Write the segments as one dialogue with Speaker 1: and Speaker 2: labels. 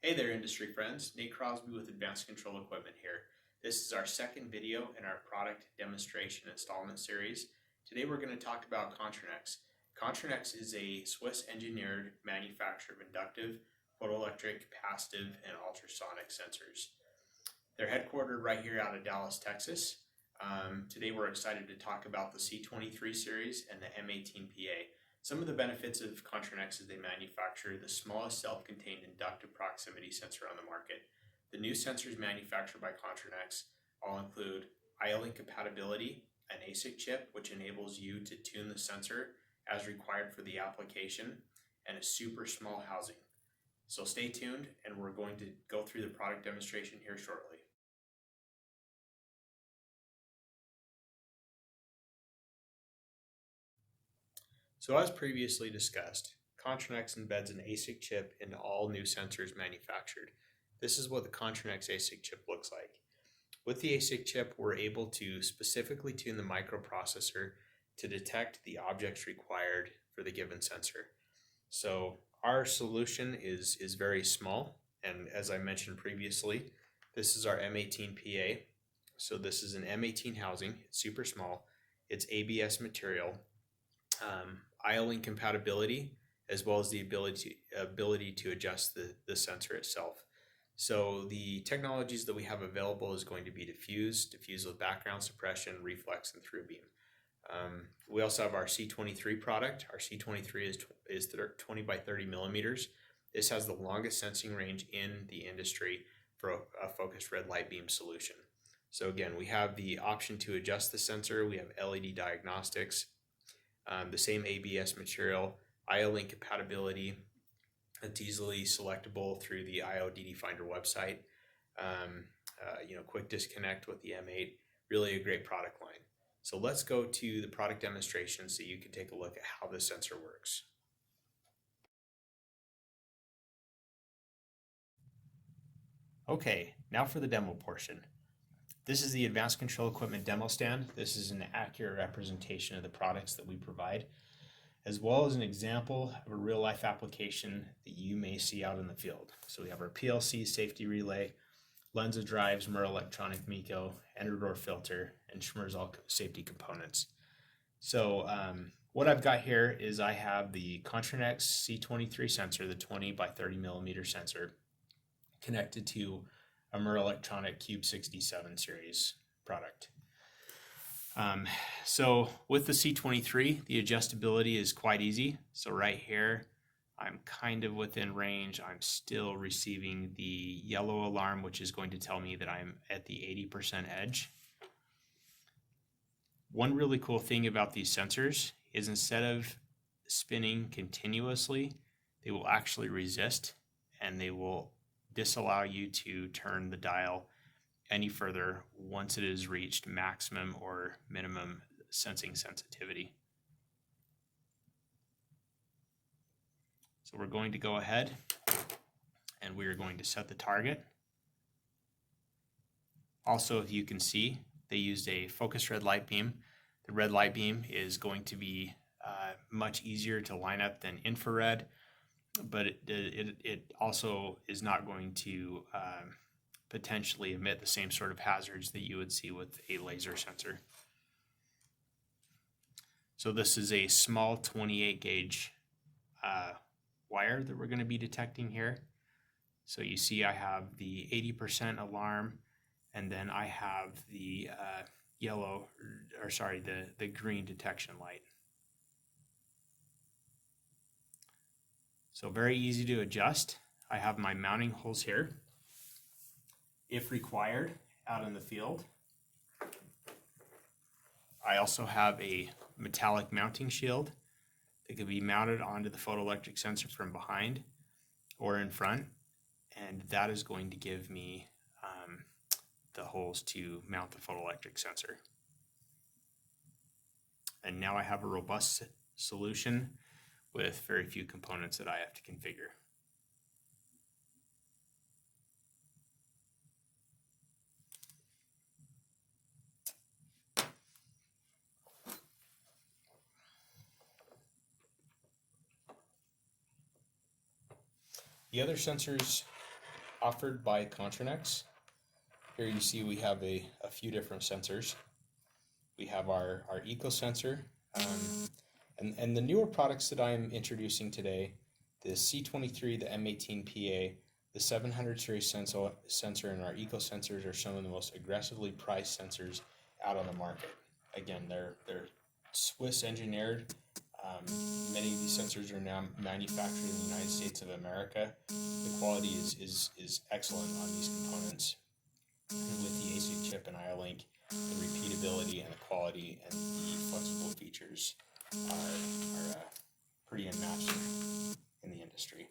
Speaker 1: Hey there, industry friends. Nate Crosby with Advanced Control Equipment here. This is our second video in our product demonstration installment series. Today we're going to talk about Contrinex. Contrinex is a Swiss engineered manufacturer of inductive, photoelectric, capacitive, and ultrasonic sensors. They're headquartered right here out of Dallas, Texas. Today we're excited to talk about the C23 series and the M18PA. Some of the benefits of Contrinex is they manufacture the smallest self-contained inductive proximity sensor on the market. The new sensors manufactured by Contrinex all include IO-Link compatibility, an ASIC chip which enables you to tune the sensor as required for the application, and a super small housing. So stay tuned, and we're going to go through the product demonstration here shortly. So as previously discussed, Contrinex embeds an ASIC chip into all new sensors manufactured. This is what the Contrinex ASIC chip looks like. With the ASIC chip, we're able to specifically tune the microprocessor to detect the objects required for the given sensor. So our solution is very small, and as I mentioned previously, this is our M18PA. So this is an M18 housing. It's super small. It's ABS material. IO-Link compatibility, as well as the ability to adjust the sensor itself. So the technologies that we have available is going to be diffuse with background suppression, reflex, and through beam. We also have our C23 product. Our C23 is 20 by 30 millimeters. This has the longest sensing range in the industry for a focused red light beam solution. So again, we have the option to adjust the sensor. We have LED diagnostics. The same ABS material, IO-Link compatibility. It's easily selectable through the IODD Finder website. Quick disconnect with the M8. Really a great product line. So let's go to the product demonstration so you can take a look at how this sensor works. Okay, now for the demo portion. This is the Advanced Control Equipment demo stand. This is an accurate representation of the products that we provide, as well as an example of a real-life application that you may see out in the field. So we have our PLC safety relay, Lenza drives, Mur electronic MECO, Ender filter, and Schmerzall safety components. So what I've got here is I have the Contrinex C23 sensor, the 20 by 30 millimeter sensor, connected to a Mur electronic Cube 67 series product. So with the C23, the adjustability is quite easy. So right here, I'm kind of within range. I'm still receiving the yellow alarm, which is going to tell me that I'm at the 80% edge. One really cool thing about these sensors is instead of spinning continuously, they will actually resist, and they will disallow you to turn the dial any further once it has reached maximum or minimum sensing sensitivity. So we're going to go ahead and we are going to set the target. Also, if you can see, they used a focused red light beam. The red light beam is going to be much easier to line up than infrared, but it also is not going to potentially emit the same sort of hazards that you would see with a laser sensor. So this is a small 28 gauge wire that we're going to be detecting here. So you see I have the 80% alarm, and then I have the the green detection light. So very easy to adjust. I have my mounting holes here. If required, out in the field, I also have a metallic mounting shield that can be mounted onto the photoelectric sensor from behind or in front, and that is going to give me the holes to mount the photoelectric sensor. And now I have a robust solution with very few components that I have to configure. The other sensors offered by Contrinex. Here you see we have a few different sensors. We have our eco sensor, and the newer products that I'm introducing today, the C23, the M18PA, the 700 series sensor, and our eco sensors are some of the most aggressively priced sensors out on the market. Again, they're Swiss engineered. Many of these sensors are now manufactured in the United States of America. The quality is excellent on these components. And with the ASIC chip and IO-Link, the repeatability and the quality and the flexible features are pretty unmatched in the industry.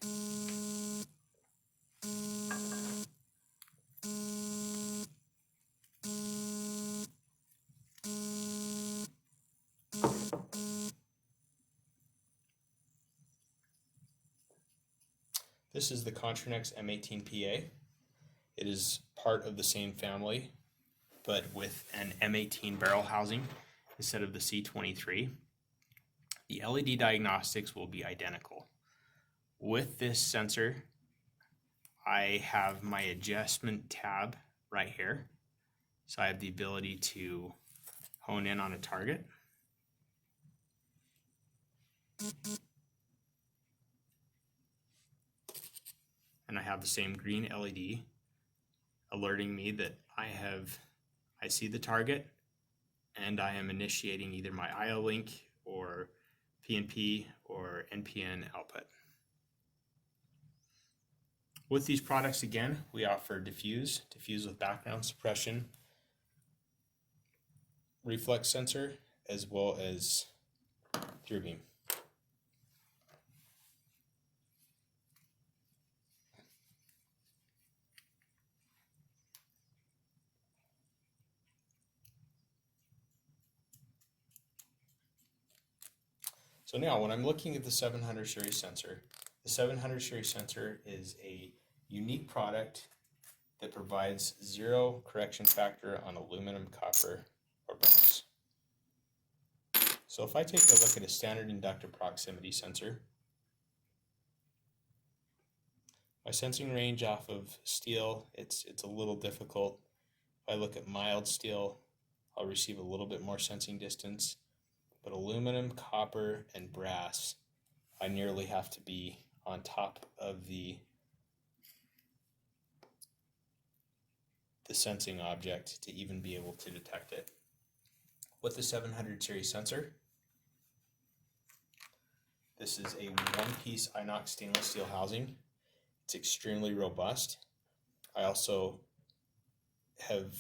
Speaker 1: This is the Contrinex M18PA. It is part of the same family, but with an M18 barrel housing instead of the C23. The LED diagnostics will be identical. With this sensor, I have my adjustment tab right here. So I have the ability to hone in on a target. And I have the same green LED alerting me that I see the target and I am initiating either my IO-Link or PNP or NPN output. With these products, again, we offer diffuse with background suppression, reflex sensor, as well as through beam. So now when I'm looking at the 700 series sensor, the 700 series sensor is a unique product that provides zero correction factor on aluminum, copper, or brass. So if I take a look at a standard inductive proximity sensor, my sensing range off of steel, it's a little difficult. If I look at mild steel, I'll receive a little bit more sensing distance. But aluminum, copper, and brass, I nearly have to be on top of the sensing object to even be able to detect it. With the 700 series sensor, this is a one-piece inox stainless steel housing. It's extremely robust. I also have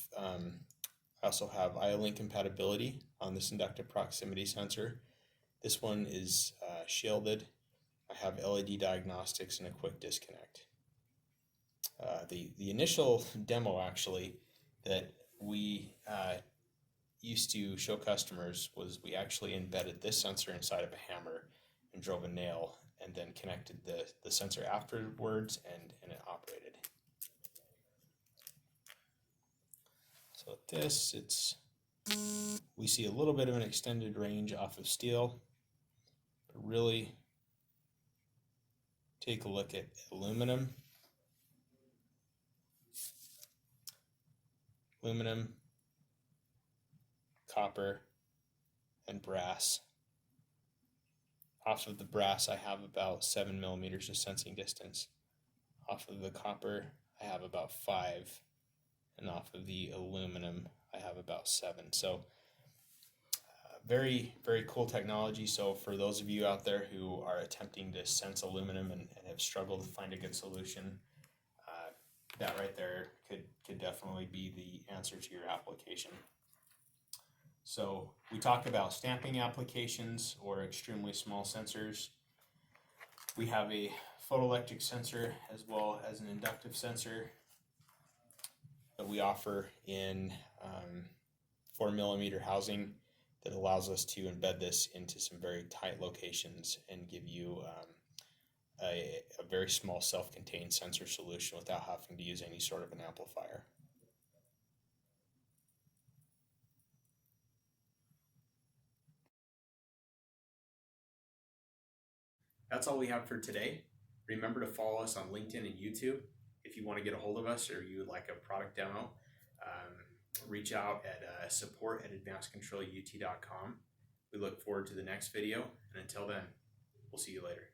Speaker 1: IO-Link compatibility on this inductive proximity sensor. This one is shielded. I have LED diagnostics and a quick disconnect. The initial demo actually that we used to show customers was we actually embedded this sensor inside of a hammer and drove a nail and then connected the sensor afterwards and it operated. So with this, we see a little bit of an extended range off of steel, but really take a look at aluminum, copper, and brass. Off of the brass, I have about 7 millimeters of sensing distance. Off of the copper, I have about 5. And off of the aluminum, I have about 7. So very, very cool technology. So for those of you out there who are attempting to sense aluminum and have struggled to find a good solution, that right there could definitely be the answer to your application. So we talked about stamping applications or extremely small sensors. We have a photoelectric sensor as well as an inductive sensor that we offer in 4mm housing that allows us to embed this into some very tight locations and give you a very small self-contained sensor solution without having to use any sort of an amplifier. That's all we have for today. Remember to follow us on LinkedIn and YouTube. If you want to get a hold of us or you would like a product demo, reach out at support@advancedcontrolUT.com. We look forward to the next video, and until then, we'll see you later.